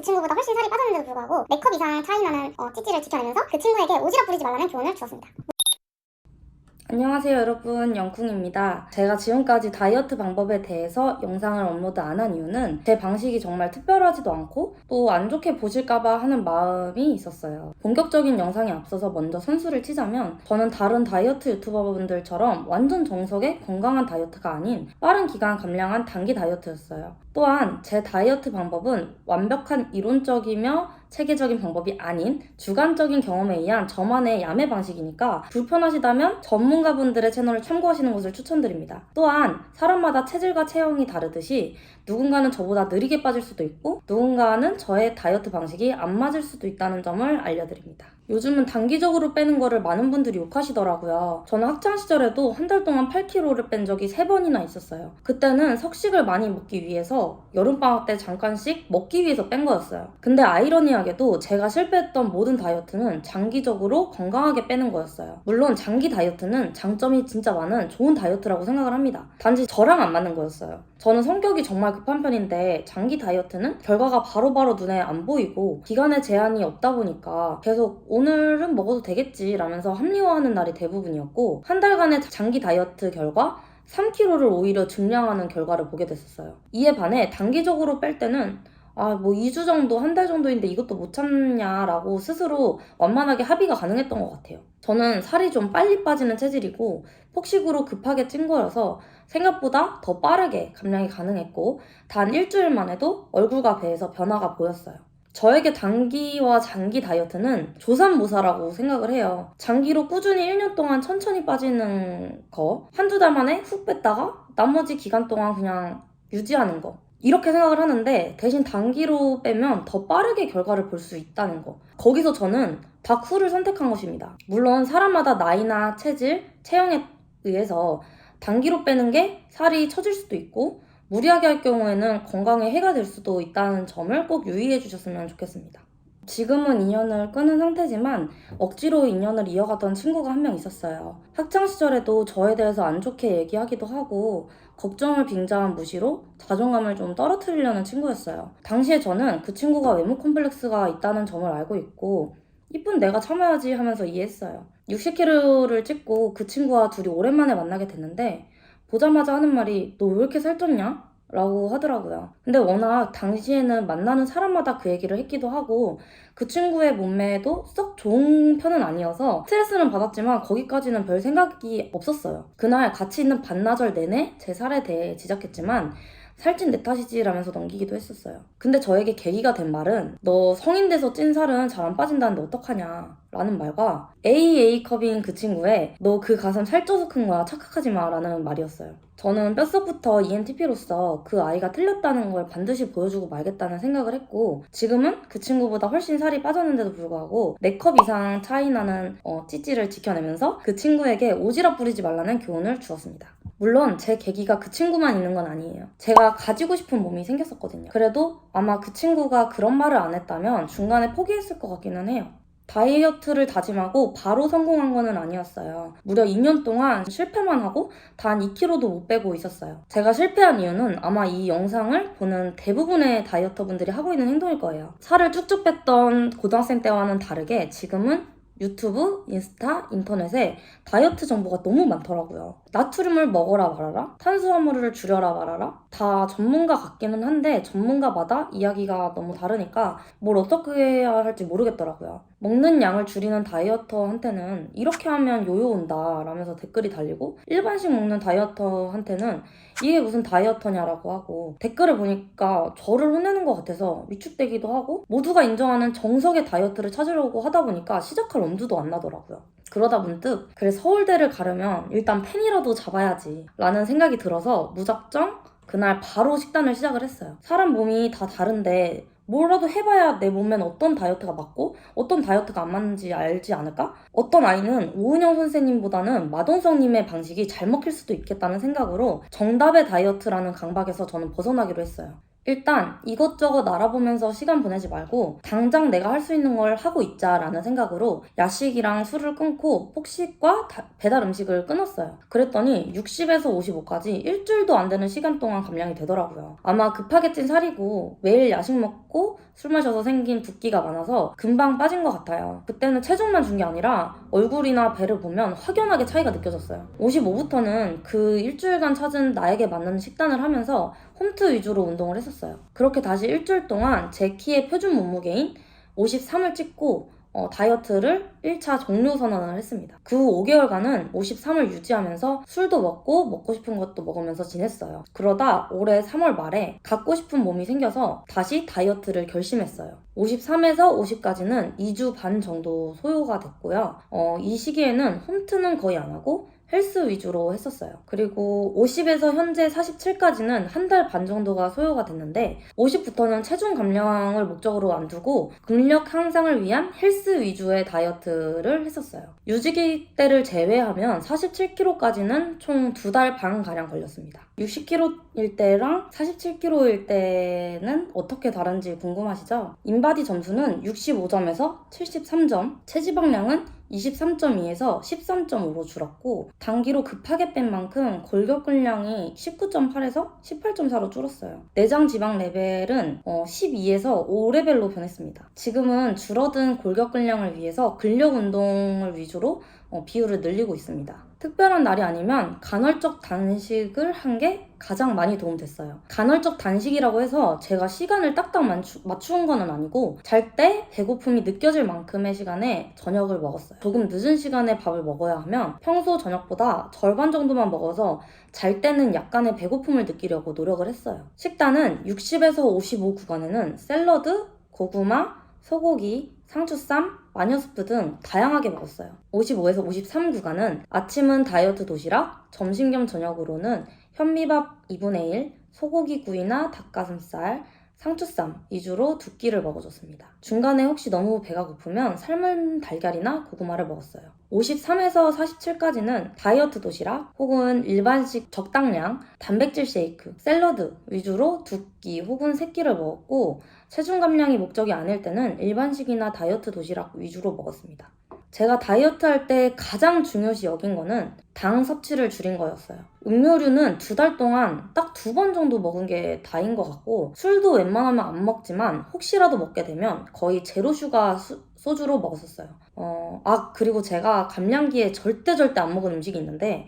친구보다 훨씬 살이 빠졌는데도 불구하고 4컵 이상 차이 나는 찌찌를 지켜내면서 그 친구에게 오지랖 부리지 말라는 교훈을 주었습니다. 안녕하세요 여러분, 영쿵입니다. 제가 지금까지 다이어트 방법에 대해서 영상을 업로드 안 한 이유는 제 방식이 정말 특별하지도 않고 또 안 좋게 보실까봐 하는 마음이 있었어요. 본격적인 영상에 앞서서 먼저 선수를 치자면 저는 다른 다이어트 유튜버분들처럼 완전 정석의 건강한 다이어트가 아닌 빠른 기간 감량한 단기 다이어트였어요. 또한 제 다이어트 방법은 완벽한 이론적이며 체계적인 방법이 아닌 주관적인 경험에 의한 저만의 야매 방식이니까 불편하시다면 전문가분들의 채널을 참고하시는 것을 추천드립니다. 또한 사람마다 체질과 체형이 다르듯이 누군가는 저보다 느리게 빠질 수도 있고 누군가는 저의 다이어트 방식이 안 맞을 수도 있다는 점을 알려드립니다. 요즘은 단기적으로 빼는 거를 많은 분들이 욕하시더라고요. 저는 학창시절에도 한 달 동안 8kg를 뺀 적이 3번이나 있었어요. 그때는 석식을 많이 먹기 위해서 여름방학 때 잠깐씩 먹기 위해서 뺀 거였어요. 근데 아이러니하게도 제가 실패했던 모든 다이어트는 장기적으로 건강하게 빼는 거였어요. 물론 장기 다이어트는 장점이 진짜 많은 좋은 다이어트라고 생각을 합니다. 단지 저랑 안 맞는 거였어요. 저는 성격이 정말 급한 편인데 장기 다이어트는 결과가 바로바로 눈에 안 보이고 기간에 제한이 없다 보니까 계속 오늘은 먹어도 되겠지 라면서 합리화하는 날이 대부분이었고 한 달간의 장기 다이어트 결과 3kg를 오히려 증량하는 결과를 보게 됐었어요. 이에 반해 단기적으로 뺄 때는 2주 정도, 한 달 정도인데 이것도 못 참냐라고 스스로 완만하게 합의가 가능했던 것 같아요. 저는 살이 좀 빨리 빠지는 체질이고 폭식으로 급하게 찐 거여서 생각보다 더 빠르게 감량이 가능했고 단 일주일만 해도 얼굴과 배에서 변화가 보였어요. 저에게 단기와 장기 다이어트는 조삼모사라고 생각을 해요. 장기로 꾸준히 1년 동안 천천히 빠지는 거, 한두 달 만에 훅 뺐다가 나머지 기간 동안 그냥 유지하는 거. 이렇게 생각을 하는데 대신 단기로 빼면 더 빠르게 결과를 볼 수 있다는 거. 거기서 저는 다쿠를 선택한 것입니다. 물론 사람마다 나이나 체질, 체형에 의해서 단기로 빼는 게 살이 처질 수도 있고 무리하게 할 경우에는 건강에 해가 될 수도 있다는 점을 꼭 유의해 주셨으면 좋겠습니다. 지금은 인연을 끊은 상태지만 억지로 인연을 이어가던 친구가 한 명 있었어요. 학창시절에도 저에 대해서 안 좋게 얘기하기도 하고 걱정을 빙자한 무시로 자존감을 좀 떨어뜨리려는 친구였어요. 당시에 저는 그 친구가 외모 콤플렉스가 있다는 점을 알고 있고 이쁜 내가 참아야지 하면서 이해했어요. 60kg를 찍고 그 친구와 둘이 오랜만에 만나게 됐는데 보자마자 하는 말이 너 왜 이렇게 살쪘냐? 라고 하더라고요. 근데 워낙 당시에는 만나는 사람마다 그 얘기를 했기도 하고 그 친구의 몸매도 썩 좋은 편은 아니어서 스트레스는 받았지만 거기까지는 별 생각이 없었어요. 그날 같이 있는 반나절 내내 제 살에 대해 지적했지만 살찐 내 탓이지 라면서 넘기기도 했었어요. 근데 저에게 계기가 된 말은 너 성인 돼서 찐 살은 잘 안 빠진다는데 어떡하냐 라는 말과 AA컵인 그 친구의 너 그 가슴 살쪄서 큰 거야 착각하지 마 라는 말이었어요. 저는 뼛속부터 ENTP로서 그 아이가 틀렸다는 걸 반드시 보여주고 말겠다는 생각을 했고 지금은 그 친구보다 훨씬 살이 빠졌는데도 불구하고 4컵 이상 차이 나는 찌찌를 지켜내면서 그 친구에게 오지랖 부리지 말라는 교훈을 주었습니다. 물론 제 계기가 그 친구만 있는 건 아니에요. 제가 가지고 싶은 몸이 생겼었거든요. 그래도 아마 그 친구가 그런 말을 안 했다면 중간에 포기했을 것 같기는 해요. 다이어트를 다짐하고 바로 성공한 거는 아니었어요. 무려 2년 동안 실패만 하고 단 2kg도 못 빼고 있었어요. 제가 실패한 이유는 아마 이 영상을 보는 대부분의 다이어터분들이 하고 있는 행동일 거예요. 살을 쭉쭉 뺐던 고등학생 때와는 다르게 지금은 유튜브, 인스타, 인터넷에 다이어트 정보가 너무 많더라고요. 나트륨을 먹어라 말아라, 탄수화물을 줄여라 말아라 다 전문가 같기는 한데 전문가마다 이야기가 너무 다르니까 뭘 어떻게 해야 할지 모르겠더라고요. 먹는 양을 줄이는 다이어터한테는 이렇게 하면 요요 온다 라면서 댓글이 달리고 일반식 먹는 다이어터한테는 이게 무슨 다이어터냐라고 하고 댓글을 보니까 저를 혼내는 것 같아서 위축되기도 하고 모두가 인정하는 정석의 다이어트를 찾으려고 하다 보니까 시작할 엄두도 안 나더라고요. 그러다 문득 그래 서울대를 가려면 일단 펜이라도 잡아야지 라는 생각이 들어서 무작정 그날 바로 식단을 시작을 했어요. 사람 몸이 다 다른데 뭐라도 해봐야 내 몸엔 어떤 다이어트가 맞고 어떤 다이어트가 안 맞는지 알지 않을까? 어떤 아이는 오은영 선생님보다는 마동석님의 방식이 잘 먹힐 수도 있겠다는 생각으로 정답의 다이어트라는 강박에서 저는 벗어나기로 했어요. 일단 이것저것 알아보면서 시간 보내지 말고 당장 내가 할 수 있는 걸 하고 있자라는 생각으로 야식이랑 술을 끊고 폭식과 배달 음식을 끊었어요. 그랬더니 60에서 55까지 일주일도 안 되는 시간 동안 감량이 되더라고요. 아마 급하게 찐 살이고 매일 야식 먹고 술 마셔서 생긴 붓기가 많아서 금방 빠진 것 같아요. 그때는 체중만 준 게 아니라 얼굴이나 배를 보면 확연하게 차이가 느껴졌어요. 55부터는 그 일주일간 찾은 나에게 맞는 식단을 하면서 홈트 위주로 운동을 했었어요. 그렇게 다시 일주일 동안 제 키의 표준 몸무게인 53을 찍고 다이어트를 1차 종료 선언을 했습니다. 그 후 5개월간은 53을 유지하면서 술도 먹고 싶은 것도 먹으면서 지냈어요. 그러다 올해 3월 말에 갖고 싶은 몸이 생겨서 다시 다이어트를 결심했어요. 53에서 50까지는 2주 반 정도 소요가 됐고요. 이 시기에는 홈트는 거의 안 하고 헬스 위주로 했었어요. 그리고 50에서 현재 47까지는 한 달 반 정도가 소요가 됐는데 50부터는 체중 감량을 목적으로 안 두고 근력 향상을 위한 헬스 위주의 다이어트를 했었어요. 유지기 때를 제외하면 47kg까지는 총 2달 반 가량 걸렸습니다. 60kg일 때랑 47kg일 때는 어떻게 다른지 궁금하시죠? 인바디 점수는 65점에서 73점, 체지방량은 23.2에서 13.5로 줄었고 단기로 급하게 뺀 만큼 골격근량이 19.8에서 18.4로 줄었어요. 내장 지방 레벨은 12에서 5레벨로 변했습니다. 지금은 줄어든 골격근량을 위해서 근력 운동을 위주로 비율을 늘리고 있습니다. 특별한 날이 아니면 간헐적 단식을 한 게 가장 많이 도움됐어요. 간헐적 단식이라고 해서 제가 시간을 딱딱 맞추는 건 아니고 잘 때 배고픔이 느껴질 만큼의 시간에 저녁을 먹었어요. 조금 늦은 시간에 밥을 먹어야 하면 평소 저녁보다 절반 정도만 먹어서 잘 때는 약간의 배고픔을 느끼려고 노력을 했어요. 식단은 60에서 55 구간에는 샐러드, 고구마, 소고기, 상추쌈, 마녀스프 등 다양하게 먹었어요. 55에서 53 구간은 아침은 다이어트 도시락, 점심 겸 저녁으로는 현미밥 2분의 1, 소고기 구이나 닭가슴살, 상추쌈 위주로 2끼를 먹어줬습니다. 중간에 혹시 너무 배가 고프면 삶은 달걀이나 고구마를 먹었어요. 53에서 47까지는 다이어트 도시락 혹은 일반식 적당량, 단백질 쉐이크, 샐러드 위주로 2끼 혹은 3끼를 먹었고 체중 감량이 목적이 아닐 때는 일반식이나 다이어트 도시락 위주로 먹었습니다. 제가 다이어트 할 때 가장 중요시 여긴 거는 당 섭취를 줄인 거였어요. 음료류는 2달 동안 딱 2번 정도 먹은 게 다인 것 같고 술도 웬만하면 안 먹지만 혹시라도 먹게 되면 거의 제로 슈가 소주로 먹었었어요. 그리고 제가 감량기에 절대 안 먹은 음식이 있는데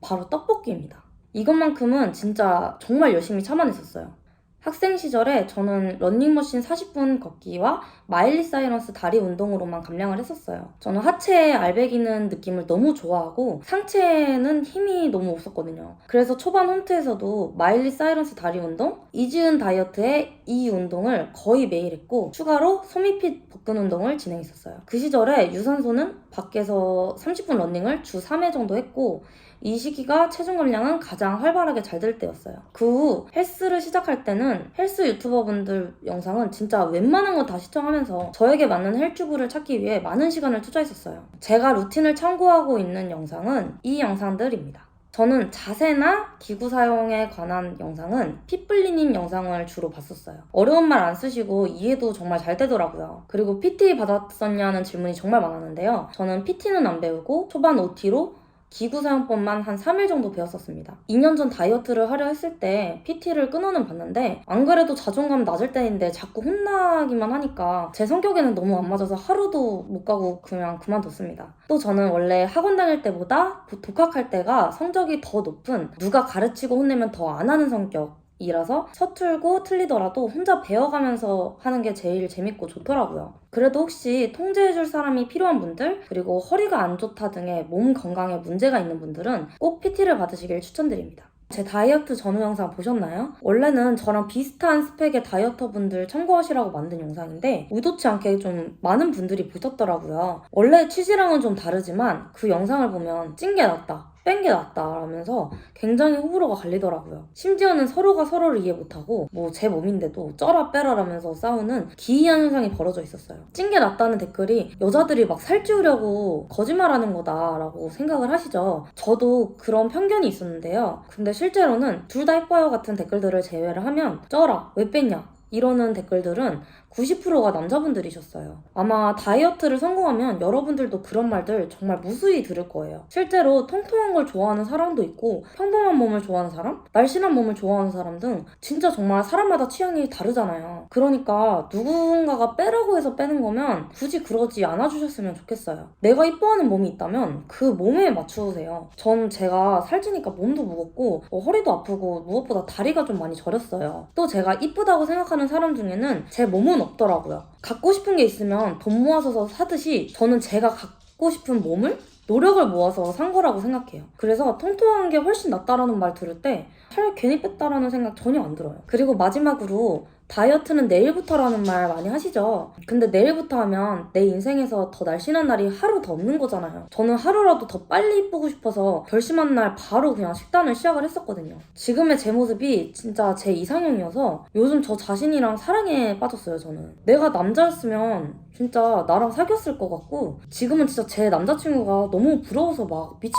바로 떡볶이입니다. 이것만큼은 진짜 정말 열심히 참아냈었어요. 학생 시절에 저는 러닝머신 40분 걷기와 마일리 사이런스 다리 운동으로만 감량을 했었어요. 저는 하체에 알배기는 느낌을 너무 좋아하고 상체에는 힘이 너무 없었거든요. 그래서 초반 홈트에서도 마일리 사이런스 다리 운동, 이지은 다이어트의 이 운동을 거의 매일 했고 추가로 소미핏 복근 운동을 진행했었어요. 그 시절에 유산소는 밖에서 30분 러닝을 주 3회 정도 했고 이 시기가 체중 감량은 가장 활발하게 잘 될 때였어요. 그 후 헬스를 시작할 때는 헬스 유튜버분들 영상은 진짜 웬만한 거 다 시청하면서 저에게 맞는 헬튜브를 찾기 위해 많은 시간을 투자했었어요. 제가 루틴을 참고하고 있는 영상은 이 영상들입니다. 저는 자세나 기구 사용에 관한 영상은 핏블리님 영상을 주로 봤었어요. 어려운 말 안 쓰시고 이해도 정말 잘 되더라고요. 그리고 PT 받았었냐는 질문이 정말 많았는데요. 저는 PT는 안 배우고 초반 OT로 기구 사용법만 한 3일 정도 배웠었습니다. 2년 전 다이어트를 하려 했을 때 PT를 끊어는 봤는데 안 그래도 자존감 낮을 때인데 자꾸 혼나기만 하니까 제 성격에는 너무 안 맞아서 하루도 못 가고 그냥 그만뒀습니다. 또 저는 원래 학원 다닐 때보다 독학할 때가 성적이 더 높은 누가 가르치고 혼내면 더 안 하는 성격 이라서 서툴고 틀리더라도 혼자 배워가면서 하는 게 제일 재밌고 좋더라고요. 그래도 혹시 통제해줄 사람이 필요한 분들 그리고 허리가 안 좋다 등의 몸 건강에 문제가 있는 분들은 꼭 PT를 받으시길 추천드립니다. 제 다이어트 전후 영상 보셨나요? 원래는 저랑 비슷한 스펙의 다이어터분들 참고하시라고 만든 영상인데 의도치 않게 좀 많은 분들이 보셨더라고요. 원래 취지랑은 좀 다르지만 그 영상을 보면 찐 게 낫다, 뺀 게 낫다라면서 굉장히 호불호가 갈리더라고요. 심지어는 서로가 서로를 이해 못하고 뭐 제 몸인데도 쪄라 빼라라면서 싸우는 기이한 현상이 벌어져 있었어요. 찐 게 낫다는 댓글이 여자들이 막 살찌우려고 거짓말하는 거다라고 생각을 하시죠. 저도 그런 편견이 있었는데요. 근데 실제로는 둘 다 예뻐요 같은 댓글들을 제외를 하면 쪄라 왜 뺐냐 이러는 댓글들은 90%가 남자분들이셨어요. 아마 다이어트를 성공하면 여러분들도 그런 말들 정말 무수히 들을 거예요. 실제로 통통한 걸 좋아하는 사람도 있고 평범한 몸을 좋아하는 사람, 날씬한 몸을 좋아하는 사람 등 진짜 정말 사람마다 취향이 다르잖아요. 그러니까 누군가가 빼라고 해서 빼는 거면 굳이 그러지 않아주셨으면 좋겠어요. 내가 이뻐하는 몸이 있다면 그 몸에 맞추세요. 전 제가 살찌니까 몸도 무겁고 허리도 아프고 무엇보다 다리가 좀 많이 저렸어요. 또 제가 이쁘다고 생각하는 사람 중에는 제 몸은 없더라고요. 갖고 싶은 게 있으면 돈 모아서 사듯이 저는 제가 갖고 싶은 몸을 노력을 모아서 산 거라고 생각해요. 그래서 통통한 게 훨씬 낫다라는 말 들을 때 살 괜히 뺐다라는 생각 전혀 안 들어요. 그리고 마지막으로 다이어트는 내일부터라는 말 많이 하시죠? 근데 내일부터 하면 내 인생에서 더 날씬한 날이 하루 더 없는 거잖아요. 저는 하루라도 더 빨리 이쁘고 싶어서 결심한 날 바로 그냥 식단을 시작을 했었거든요. 지금의 제 모습이 진짜 제 이상형이어서 요즘 저 자신이랑 사랑에 빠졌어요. 저는 내가 남자였으면 진짜 나랑 사귀었을 것 같고 지금은 진짜 제 남자친구가 너무 부러워서 막 미칠.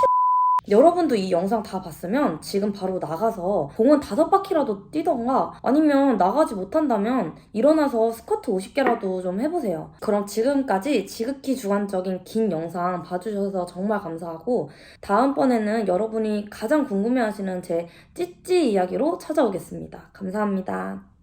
여러분도 이 영상 다 봤으면 지금 바로 나가서 공원 5바퀴라도 뛰던가 아니면 나가지 못한다면 일어나서 스쿼트 50개라도 좀 해보세요. 그럼 지금까지 지극히 주관적인 긴 영상 봐주셔서 정말 감사하고 다음번에는 여러분이 가장 궁금해하시는 제 찌찌 이야기로 찾아오겠습니다. 감사합니다.